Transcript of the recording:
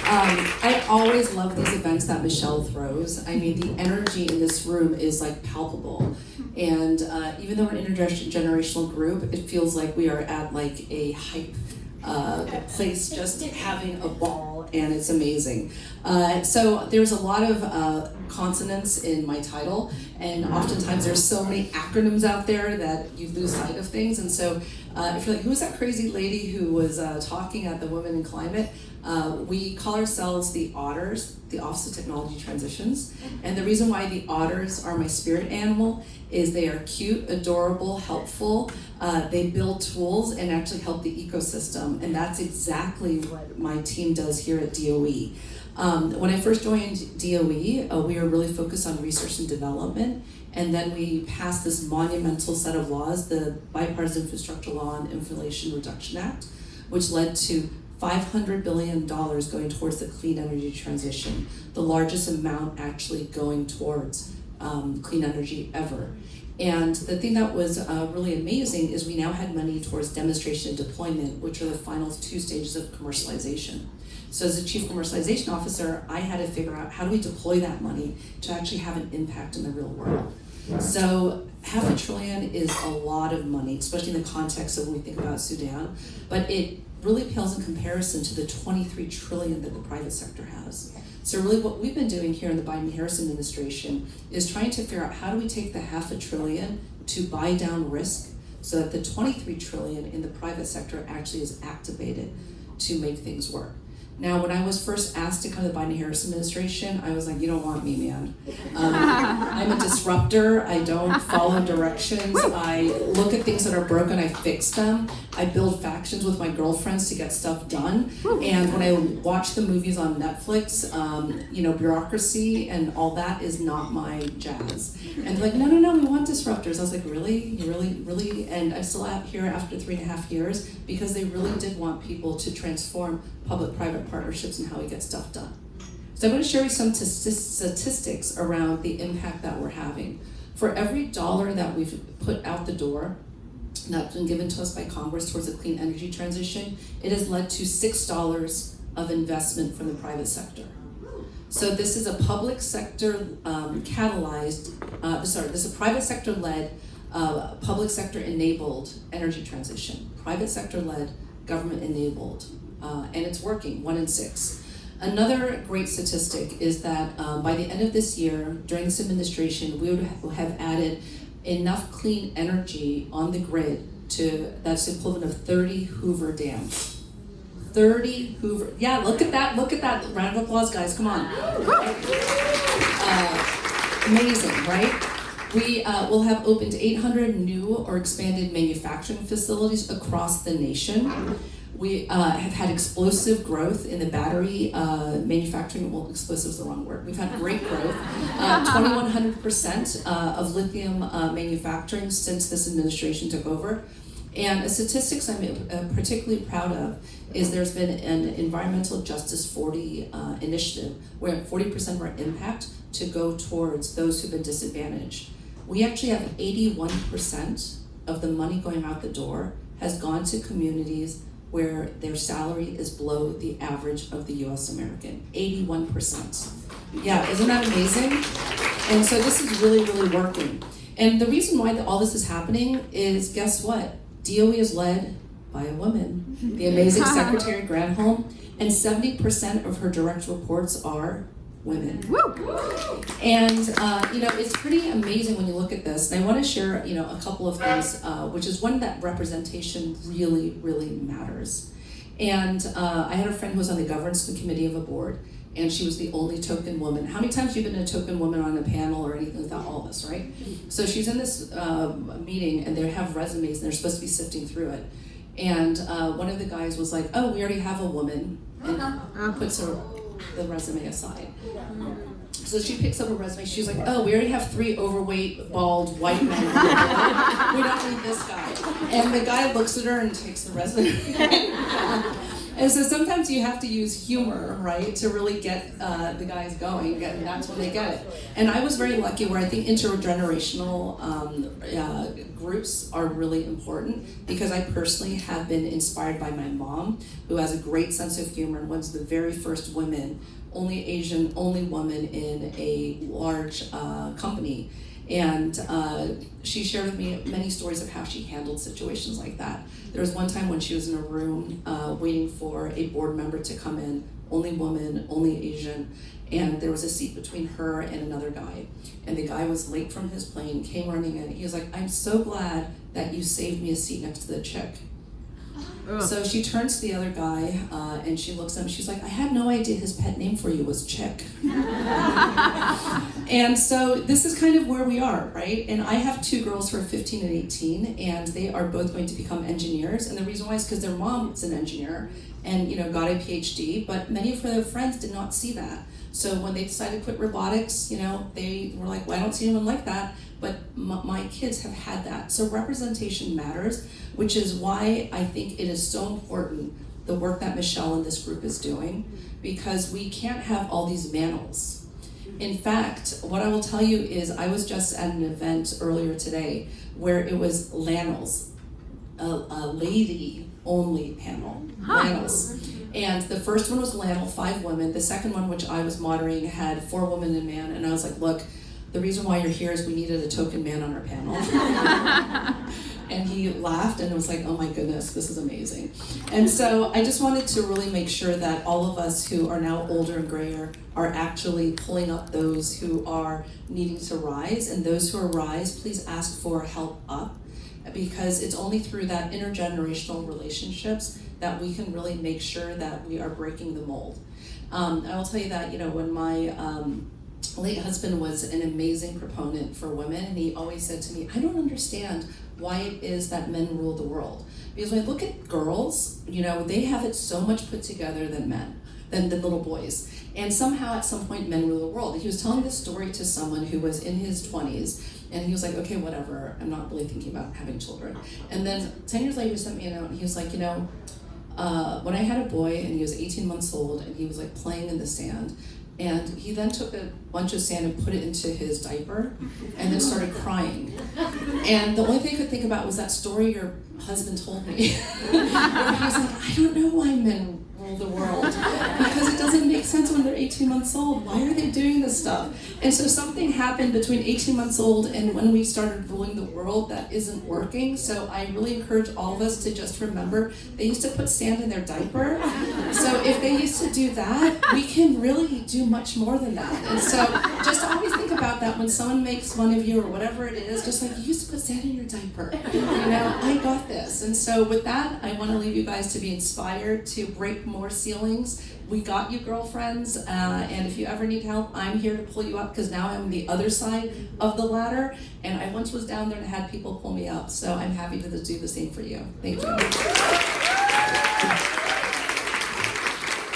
I always love these events that Michelle throws. I mean, the energy in this room is like palpable. And even though we're an intergenerational group, it feels like we are at like a hype place just having a ball, and it's amazing. So there's a lot of consonants in my title, and oftentimes there's so many acronyms out there that you lose sight of things. And so if you're like, who was that crazy lady who was talking at the Women in Climate? We call ourselves the Otters, the Office of Technology Transitions. And the reason why the Otters are my spirit animal is they are cute, adorable, helpful. They build tools and actually help the ecosystem. And that's exactly what my team does here at DOE. When I first joined DOE, we were really focused on research and development. And then we passed this monumental set of laws, the Bipartisan Infrastructure Law and Inflation Reduction Act, which led to $500 billion going towards the clean energy transition, the largest amount actually going towards clean energy ever. And the thing that was really amazing is we now had money towards demonstration and deployment, which are the final 2 stages of commercialization. So as a chief commercialization officer, I had to figure out how do we deploy that money to actually have an impact in the real world. So $500 billion is a lot of money, especially in the context of when we think about Sudan, but it really pales in comparison to the $23 trillion that the private sector has. So really what we've been doing here in the Biden-Harris administration is trying to figure out how do we take the $500 billion to buy down risk so that the $23 trillion in the private sector actually is activated to make things work. Now, when I was first asked to come to the Biden-Harris administration, I was like, you don't want me, man. I'm a disruptor. I don't follow directions. I look at things that are broken, I fix them. I build factions with my girlfriends to get stuff done. And when I watch the movies on Netflix, bureaucracy and all that is not my jazz. And they're like, no, we want disruptors. I was like, really? You really? And I'm still out here after 3.5 years because they really did want people to transform public-private partnerships and how we get stuff done. So I'm going to share you some statistics around the impact that we're having. For every dollar that we've put out the door, that's been given to us by Congress towards the clean energy transition, it has led to $6 of investment from the private sector. So this is a public sector this is a private sector led, public sector enabled energy transition. Private sector led, government enabled. And it's working, 1 in 6. Another great statistic is that by the end of this year, during this administration, we would have added enough clean energy on the grid that's the equivalent of 30 Hoover dams. 30 Hoover, yeah, look at that, round of applause, guys, come on. Amazing, right? We will have opened 800 new or expanded manufacturing facilities across the nation. We have had explosive growth in the battery manufacturing. Well, explosive is the wrong word. We've had great growth. 2,100% of lithium manufacturing since this administration took over. And a statistics I'm particularly proud of is there's been an Environmental Justice 40 initiative where 40% of our impact to go towards those who've been disadvantaged. We actually have 81% of the money going out the door has gone to communities where their salary is below the average of the US American, 81%. Yeah, isn't that amazing? And so this is really, really working. And the reason why all this is happening is, guess what? DOE is led by a woman, the amazing Secretary Granholm, and 70% of her direct reports are women. And it's pretty amazing when you look at this. And I want to share, a couple of things, which is one, that representation really, really matters. And I had a friend who was on the governance committee of a board, and she was the only token woman. How many times have you been a token woman on a panel or anything like that? All of us, right? So she's in this meeting, and they have resumes, and they're supposed to be sifting through it. And one of the guys was like, "Oh, we already have a woman," and puts the resume aside. So she picks up a resume. She's like, "Oh, we already have 3 overweight, bald, white men. We don't need this guy." And the guy looks at her and takes the resume. And so sometimes you have to use humor, right, to really get the guys going, and that's when they get it. And I was very lucky where I think intergenerational groups are really important, because I personally have been inspired by my mom, who has a great sense of humor and was the very first woman, only Asian, only woman in a large company. And she shared with me many stories of how she handled situations like that. There was one time when she was in a room waiting for a board member to come in, only woman, only Asian, and there was a seat between her and another guy. And the guy was late from his plane, came running in. He was like, "I'm so glad that you saved me a seat next to the chick." Ugh. So she turns to the other guy and she looks at him. She's like, "I had no idea his pet name for you was Chick." And so this is kind of where we are, right? And I have two girls who are 15 and 18, and they are both going to become engineers. And the reason why is because their mom is an engineer and got a PhD, but many of their friends did not see that. So when they decided to quit robotics, they were like, "Well, I don't see anyone like that." But my kids have had that. So representation matters, which is why I think it is so important, the work that Michelle and this group is doing, because we can't have all these mantles. In fact, what I will tell you is I was just at an event earlier today where it was Lannels, a lady-only panel, Lannels. And the first one was Lannel, 5 women. The second one, which I was moderating, had 4 women and a man. And I was like, "Look, the reason why you're here is we needed a token man on our panel." And he laughed and it was like, "Oh my goodness, this is amazing." And so I just wanted to really make sure that all of us who are now older and grayer are actually pulling up those who are needing to rise. And those who are rise, please ask for help up, because it's only through that intergenerational relationships that we can really make sure that we are breaking the mold. I will tell you that, when my late husband was an amazing proponent for women, and he always said to me, "I don't understand why it is that men rule the world." Because when I look at girls, they have it so much put together than men, than little boys. And somehow at some point men rule the world. And he was telling this story to someone who was in his 20s, and he was like, "Okay, whatever, I'm not really thinking about having children." And then 10 years later he sent me a note and he was like, when I had a boy and he was 18 months old and he was like playing in the sand, and he then took a bunch of sand and put it into his diaper and then started crying. And the only thing I could think about was that story your husband told me. And he was like, "I don't know why men rule the world, because it doesn't make sense when they're 18 months old. Why are they doing this stuff?" And so something happened between 18 months old and when we started ruling the world that isn't working. So I really encourage all of us to just remember, they used to put sand in their diaper. So if they used to do that, we can really do much more than that. And so just always think about that when someone makes fun of you or whatever it is, just like, "You used to put sand in your diaper. I got this." And so with that, I want to leave you guys to be inspired to break more ceilings. We got you, girlfriends, and if you ever need help, I'm here to pull you up, because now I'm on the other side of the ladder, and I once was down there and had people pull me up, so I'm happy to do the same for you. Thank you.